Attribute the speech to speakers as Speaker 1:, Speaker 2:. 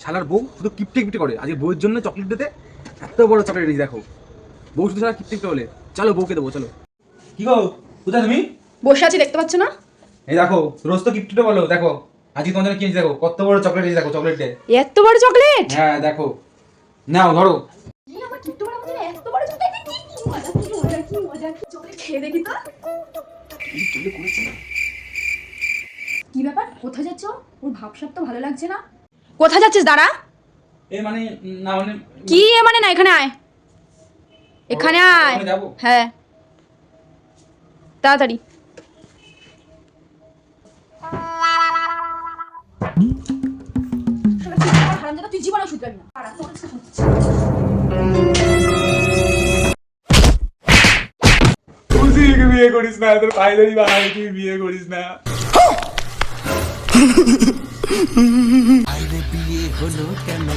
Speaker 1: শালার বউ শুধু কিপটে কিপটে করে, আজকে বউয়ের জন্য চকলেট দিতে এত বড় চকলেট এনেছি দেখো। বউ শুধু শালা কিপটে কিপটে বলে। চলো বউকে দেবো, চলো। কি গো, কোথায় তুমি?
Speaker 2: বসে আছি, দেখতে পাচ্ছ না?
Speaker 1: এই দেখো, রোজ তো কিপটে বলো, দেখো আজকে তোমার জন্য কিনেছি, দেখো কত বড় চকলেট এনেছি, দেখো চকলেট ডে।
Speaker 2: এত বড় চকলেট?
Speaker 1: হ্যাঁ দেখো, নাও ধরো।
Speaker 2: আমার কিট্টু বড় মতো এত বড় চকলেট, কি মজা কি মজা কি মজা, চকলেট খেয়ে দেখি তো। কি ব্যাপার, কোথায় যাচ্ছ? ওর ভাবসাব তো ভালো লাগছে না। কোথায় যাচ্ছিস? দাঁড়া।
Speaker 1: এ মানে না মানে
Speaker 2: কি এ মানে না, এখানে আয়, এখানে আয়।
Speaker 1: যাবো?
Speaker 2: হ্যাঁ তাড়াতাড়ি। তুই জীবনে শুধু না।
Speaker 1: বিয়ে করিস না, তোর ভাই তুই বিয়ে করিস না।
Speaker 3: বিয়ে হলো কেন?